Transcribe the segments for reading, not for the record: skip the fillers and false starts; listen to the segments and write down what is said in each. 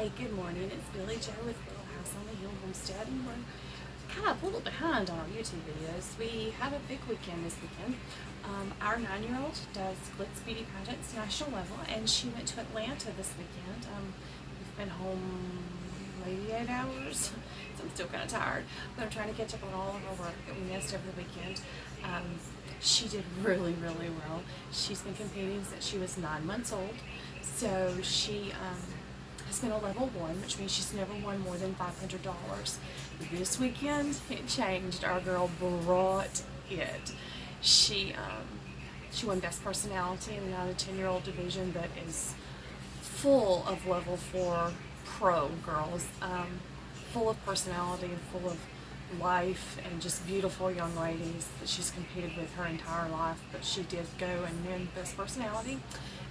Hey, good morning. It's Billy Joe with Little House on the Hill Homestead, and we're kind of a little behind on our YouTube videos. We have a big weekend this weekend. Our 9-year-old does Glitz Beauty Pageants national level, and she went to Atlanta this weekend. We've been home maybe 8 hours, so I'm still kind of tired, but I'm trying to catch up on all of our work that we missed over the weekend. She did really, really well. She's been competing since she was 9 months old, so she has been a level 1, which means she's never won more than $500. This weekend, it changed. Our girl brought it. She won Best Personality in the 9 to 10-year-old division that is full of level 4 pro girls, full of personality and full of life and just beautiful young ladies that she's competed with her entire life. But she did go and win Best Personality,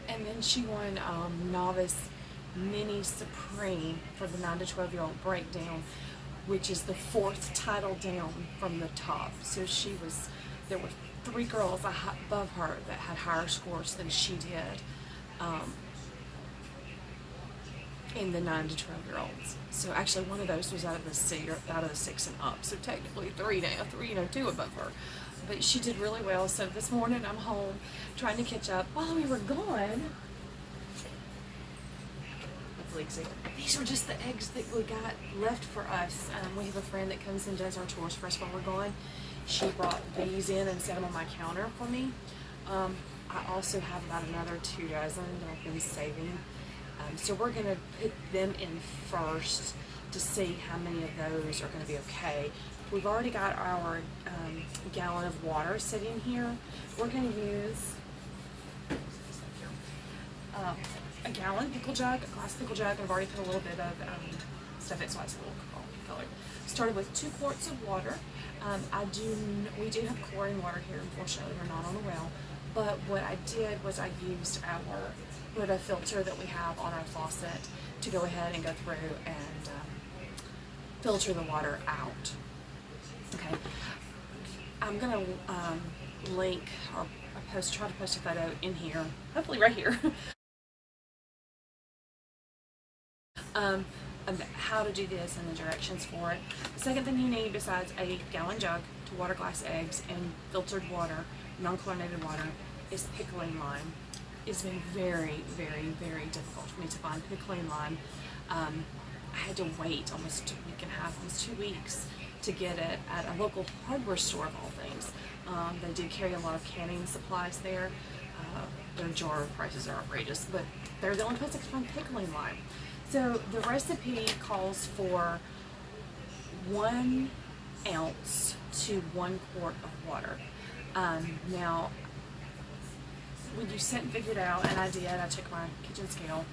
and then she won Novice Mini Supreme for the 9 to 12-year-old breakdown, which is the 4th title down from the top. So there were 3 girls above her that had higher scores than she did in the 9 to 12-year-olds. So actually one of those was out of the 6 and up. So technically 3 now, 2 above her. But she did really well. So this morning I'm home trying to catch up. While we were gone, these were just the eggs that we got left for us. We have a friend that comes and does our chores for us while we're gone. She brought these in and set them on my counter for me. I also have about another 2 dozen that I've been saving. So we're going to put them in first to see how many of those are going to be okay. We've already got our gallon of water sitting here. We're going to use a gallon pickle jug, a glass pickle jug. I've already put a little bit of stuff in so it's a little colored. Started with 2 quarts of water. We do have chlorine water here. Unfortunately, we're not on a well. But what I did was I used our Brita filter that we have on our faucet to go ahead and go through and filter the water out. Okay, I'm gonna link or try to post a photo in here, hopefully right here, how to do this and the directions for it. The second thing you need besides a gallon jug to water glass eggs and filtered water, non-chlorinated water, is pickling lime. It's been very, very, very difficult for me to find pickling lime. I had to wait almost a week and a half, almost 2 weeks to get it at a local hardware store of all things. They do carry a lot of canning supplies there. Their jar prices are outrageous, but they're the only place I can find pickling lime. So the recipe calls for 1 ounce to 1 quart of water. Now, when you sit and figure it out, and I did, I took my kitchen scale,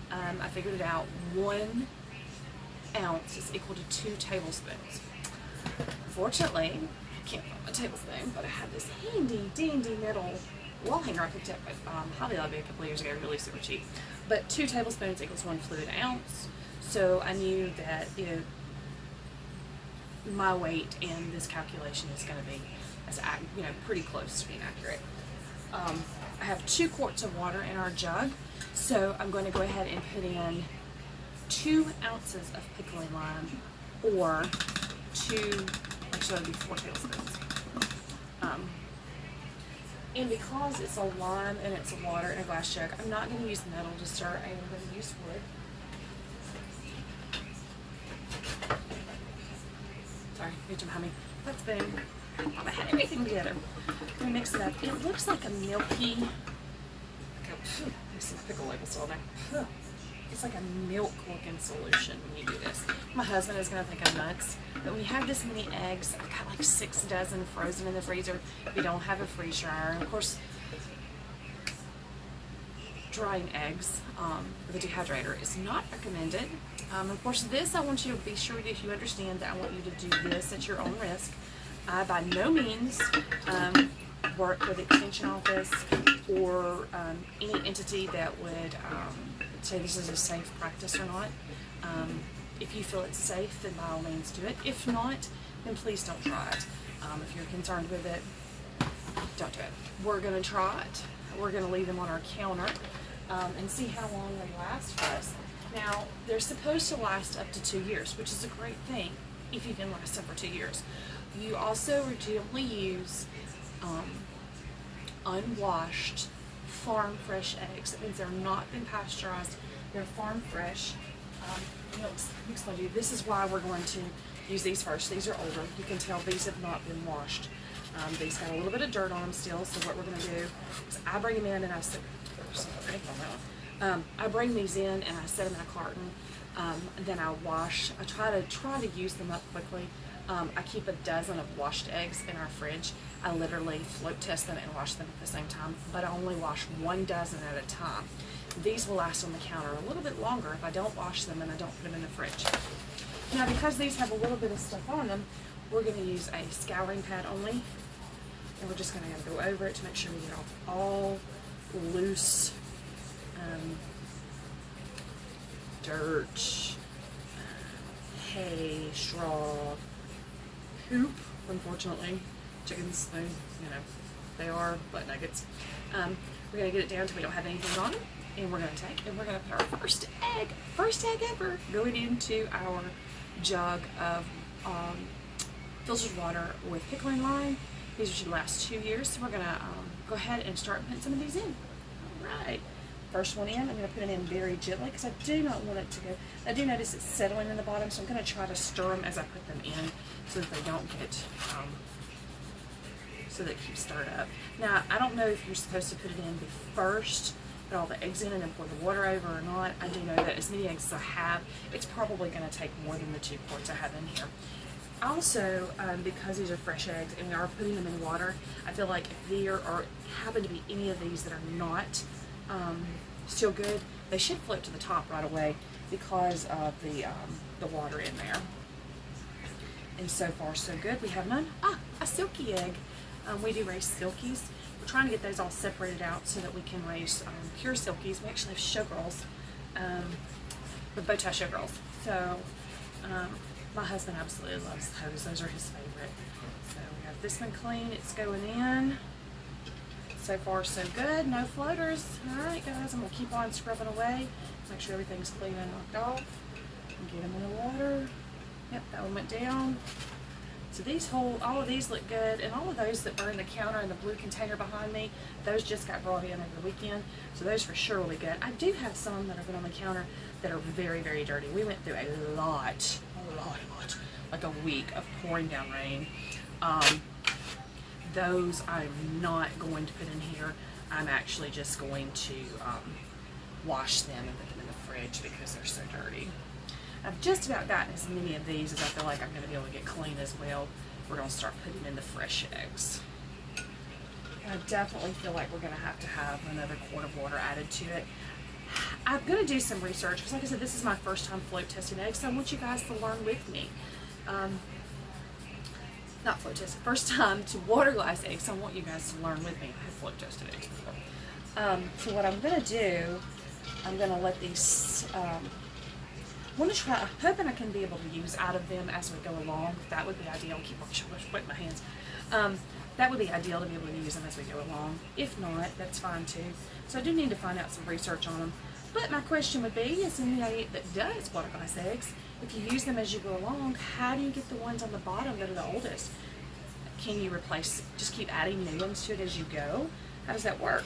I figured it out, 1 ounce is equal to 2 tablespoons. Fortunately, I can't find my tablespoon, but I had this handy dandy metal wall hanger I picked up at Hobby Lobby a couple of years ago, really super cheap. But 2 tablespoons equals 1 fluid ounce, so I knew that my weight in this calculation is going to be pretty close to being accurate. I have 2 quarts of water in our jug, so I'm going to go ahead and put in 2 ounces of pickling lime, or actually it'll be 4 tablespoons. And because it's a lime and it's a water in a glass jug, I'm not going to use metal to stir. I'm going to use wood. Sorry, reaching behind me. That's been. I had everything together. I'm going to mix it up. It looks like a milky. There's some pickle labels still there. It's like a milk-looking solution when you do this. My husband is going to think I'm nuts, but when you have this many eggs, I've got like 6 dozen frozen in the freezer. We don't have a freeze dryer, and of course, drying eggs with a dehydrator is not recommended. Of course, this I want you to be sure that you understand that I want you to do this at your own risk. I by no means work with Extension Office or any entity that would say this is a safe practice or not. If you feel it's safe, then by all means do it. If not, then please don't try it. If you're concerned with it, don't do it. We're going to try it. We're going to leave them on our counter and see how long they last for us. Now, they're supposed to last up to 2 years, which is a great thing if you can last them for 2 years. You also routinely use unwashed farm fresh eggs. That means they're not been pasteurized, they're farm fresh. Let me explain to you, this is why we're going to use these first. These are older. You can tell these have not been washed. These got a little bit of dirt on them still, so what we're going to do is I bring them in and I set, I bring these in and I set them in a carton. Then I wash. I try to use them up quickly. I keep a dozen of washed eggs in our fridge. I literally float test them and wash them at the same time, but I only wash 1 dozen at a time. These will last on the counter a little bit longer if I don't wash them and I don't put them in the fridge. Now, because these have a little bit of stuff on them, we're going to use a scouring pad only, and we're just going to go over it to make sure we get off all loose dirt, hay, straw, poop. Unfortunately, chickens, they are butt nuggets. We're going to get it down till we don't have anything on them, and we're going to put our first egg ever, going into our jug of filtered water with pickling lime. These should last 2 years, so we're going to go ahead and start putting some of these in. All right. First one in, I'm going to put it in very gently because I do not want it to go. I do notice it's settling in the bottom, so I'm going to try to stir them as I put them in so that they don't get, so that it keeps stirred up. Now, I don't know if you're supposed to put it in first, put all the eggs in and then pour the water over or not. I do know that as many eggs as I have, it's probably going to take more than the 2 quarts I have in here. Also, because these are fresh eggs and we are putting them in water, I feel like if there happen to be any of these that are not still good, they should float to the top right away because of the water in there. And so far so good. We have none. A silky egg. We do raise silkies. We're trying to get those all separated out so that we can raise pure silkies. We actually have showgirls, the bow tie showgirls. So my husband absolutely loves those. Those are his favorite. So we have this one clean. It's going in. So far so good, no floaters. All right guys, I'm gonna keep on scrubbing away, make sure everything's clean and knocked off, and get them in the water. Yep, that one went down. So all of these look good, and all of those that are in the counter in the blue container behind me, those just got brought in over the weekend, so those for sure will be good. I do have some that have been on the counter that are very, very dirty. We went through a lot, like a week of pouring down rain. Those I'm not going to put in here. I'm actually just going to wash them and put them in the fridge because they're so dirty. I've just about gotten as many of these as I feel like I'm going to be able to get clean as well. We're going to start putting in the fresh eggs. And I definitely feel like we're going to have another quart of water added to it. I'm going to do some research because, like I said, this is my first time float testing eggs, so I want you guys to learn with me. Not float tested, first time to water glass eggs, so I want you guys to learn with me. I have float tested eggs before. So what I'm going to do, I'm going to let these, I'm hoping I can be able to use out of them as we go along. That would be ideal. Keep on wetting my hands. That would be ideal to be able to use them as we go along. If not, that's fine too. So I do need to find out some research on them. But my question would be, is anybody that does water glass eggs, if you use them as you go along, how do you get the ones on the bottom that are the oldest? Can you just keep adding new ones to it as you go? How does that work?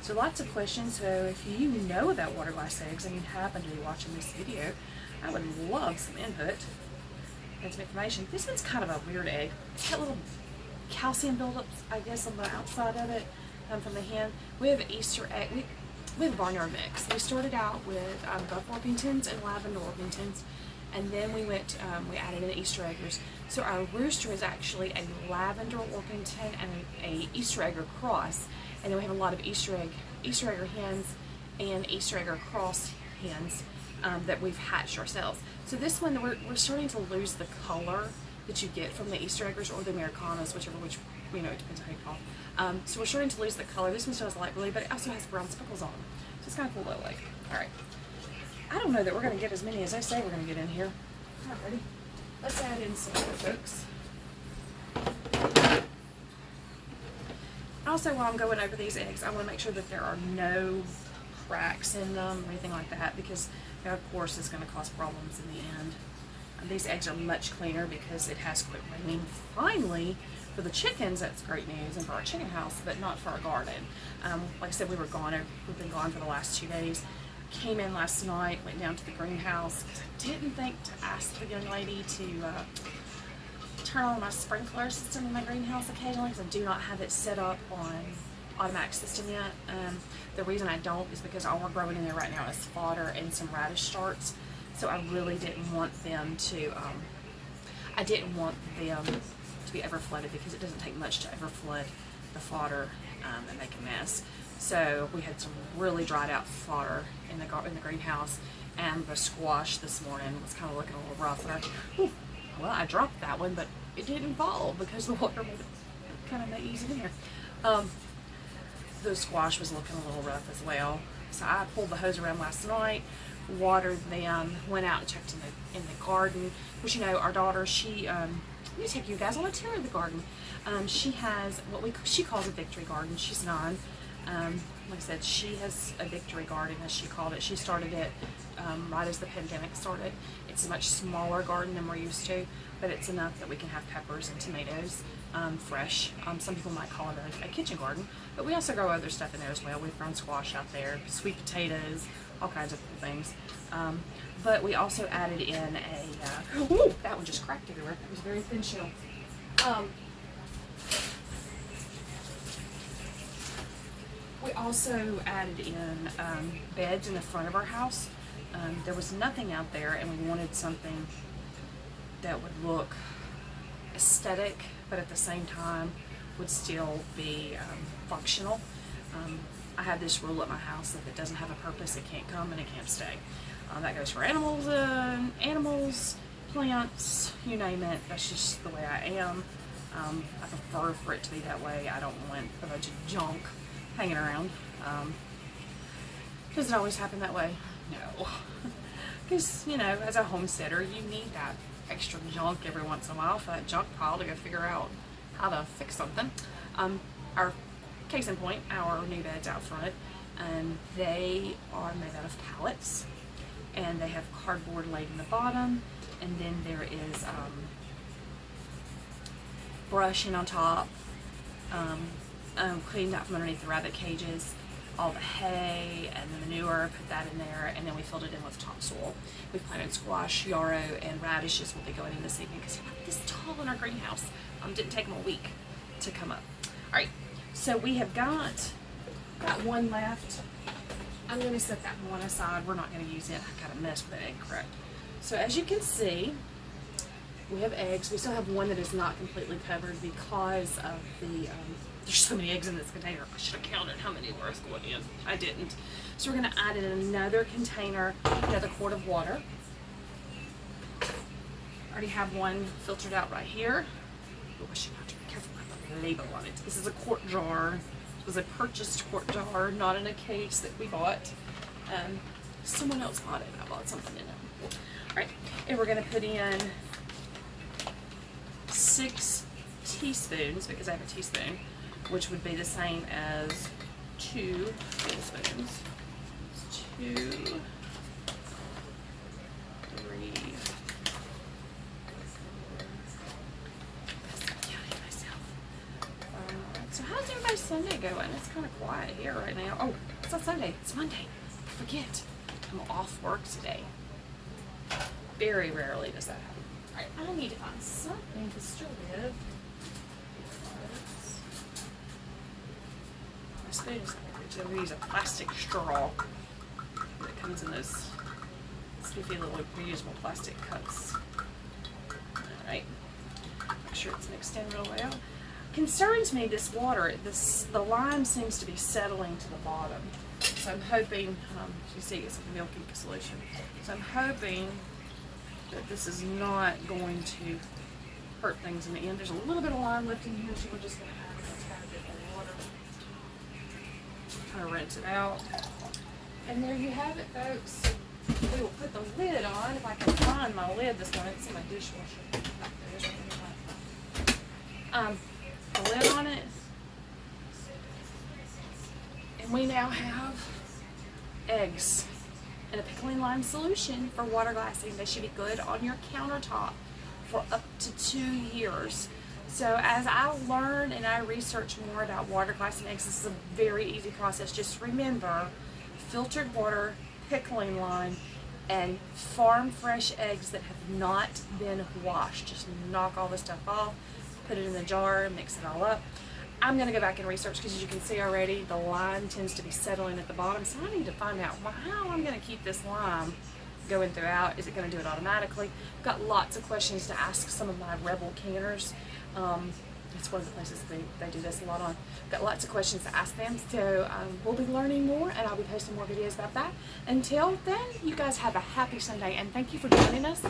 So lots of questions. So if you know about water glass eggs and you happen to be watching this video, I would love some input and some information. This one's kind of a weird egg. It's got little calcium buildups, I guess, on the outside of it from the hen. We have Easter egg. We have barnyard mix. We started out with buff Orpingtons and lavender Orpingtons, and then we added in Easter eggers. So our rooster is actually a lavender Orpington and a Easter egger cross, and then we have a lot of Easter egger hens and Easter egger cross hens that we've hatched ourselves. So this one, we're starting to lose the color that you get from the Easter eggers or the Americanas, which it depends on how you call them. So we're starting to lose the color. This one still has light blue, but it also has brown speckles on them. So it's kind of cool little egg. All right. I don't know that we're going to get as many as I say we're going to get in here. All right, ready? Let's add in some other folks. Also, while I'm going over these eggs, I want to make sure that there are no cracks in them or anything like that, because That, of course, is going to cause problems in the end. These eggs are much cleaner because it has quit raining. Finally, for the chickens, that's great news, and for our chicken house, but not for our garden. Like I said, we've been gone for the last 2 days. Came in last night, went down to the greenhouse because I didn't think to ask the young lady to turn on my sprinkler system in my greenhouse occasionally because I do not have it set up on automatic system yet. The reason I don't is because all we're growing in there right now is fodder and some radish starts. So I really didn't want them to, to be over flooded because it doesn't take much to over flood the fodder and make a mess. So we had some really dried out fodder in the greenhouse, and the squash this morning was kind of looking a little rough. And I dropped that one, but it didn't fall because the water made it kind of easy in there. The squash was looking a little rough as well. So I pulled the hose around last night, watered them, went out and checked in the garden. Which, you know, our daughter, let me take you guys on a tour of the garden. She has what she calls a victory garden. She's 9. Like I said, she has a victory garden, as she called it. She started it right as the pandemic started. It's a much smaller garden than we're used to, but it's enough that we can have peppers and tomatoes fresh. Some people might call it a kitchen garden, but we also grow other stuff in there as well. We've grown squash out there, sweet potatoes, all kinds of cool things. But we also added in that one just cracked everywhere. It was a very thin shell. We also added in beds in the front of our house. There was nothing out there, and we wanted something that would look aesthetic, but at the same time would still be functional. I have this rule at my house that if it doesn't have a purpose, it can't come and it can't stay. That goes for animals, plants, you name it. That's just the way I am. I prefer for it to be that way. I don't want a bunch of junk hanging around. Does it always happen that way? No. Because, you know, as a homesteader, you need that extra junk every once in a while for that junk pile to go figure out how to fix something. Our case in point, our new beds out front, they are made out of pallets, and they have cardboard laid in the bottom, and then there is brushing on top, cleaned out from underneath the rabbit cages, all the hay and the manure, put that in there, and then we filled it in with topsoil. We planted squash, yarrow, and radishes will be going in this evening because they're not this tall in our greenhouse. Didn't take them a week to come up. All right, so we have got one left. I'm going to set that one aside. We're not going to use it. I got a mess with that egg crack. So as you can see, we have eggs. We still have one that is not completely covered because of the there's so many eggs in this container. I should have counted how many were going in. I didn't. So we're going to add in another container, another quart of water. I already have one filtered out right here. Oh, I should have to be careful about the label on it. This is a quart jar. It was a purchased quart jar, not in a case that we bought. Someone else bought it. I bought something in it. All right, and we're going to put in 6 teaspoons, because I have a teaspoon, which would be the same as 2 tablespoons. 2, 3. So how's everybody's Sunday going? It's kind of quiet here right now. Oh, it's not Sunday. It's Monday. I forget. I'm off work today. Very rarely does that happen. All right, I need to find something to stir with. My spoon is not very good. I'm going to use a plastic straw that comes in those spiffy little reusable plastic cups. All right. Make sure it's mixed in real well. Concerns me, this water, the lime seems to be settling to the bottom. So I'm hoping, you see it's like a milky solution. So I'm hoping that this is not going to hurt things in the end. There's a little bit of lime left in here, so we're just going to add a tiny bit of water. Kind of rinse it out. And there you have it, folks. We will put the lid on, if I can find my lid this morning. It's in my dishwasher. The lid on it. And we now have eggs and a pickling lime solution for water glassing. They should be good on your countertop for up to 2 years. So as I learn and I research more about water glassing eggs, this is a very easy process. Just remember, filtered water, pickling lime, and farm fresh eggs that have not been washed. Just knock all the stuff off, put it in the jar, mix it all up. I'm going to go back and research because as you can see already, the lime tends to be settling at the bottom. So I need to find out how I'm going to keep this lime going throughout. Is it going to do it automatically? I've got lots of questions to ask some of my Rebel canners. It's one of the places they do this a lot on. Got lots of questions to ask them, so we'll be learning more, and I'll be posting more videos about that. Until then, you guys have a happy Sunday, and thank you for joining us.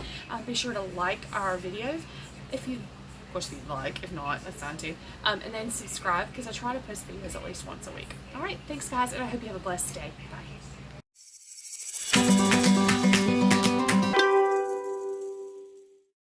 Be sure to like our videos if you, of course, if you like. If not, that's fine too. And then subscribe because I try to post videos at least once a week. All right, thanks guys, and I hope you have a blessed day. Bye.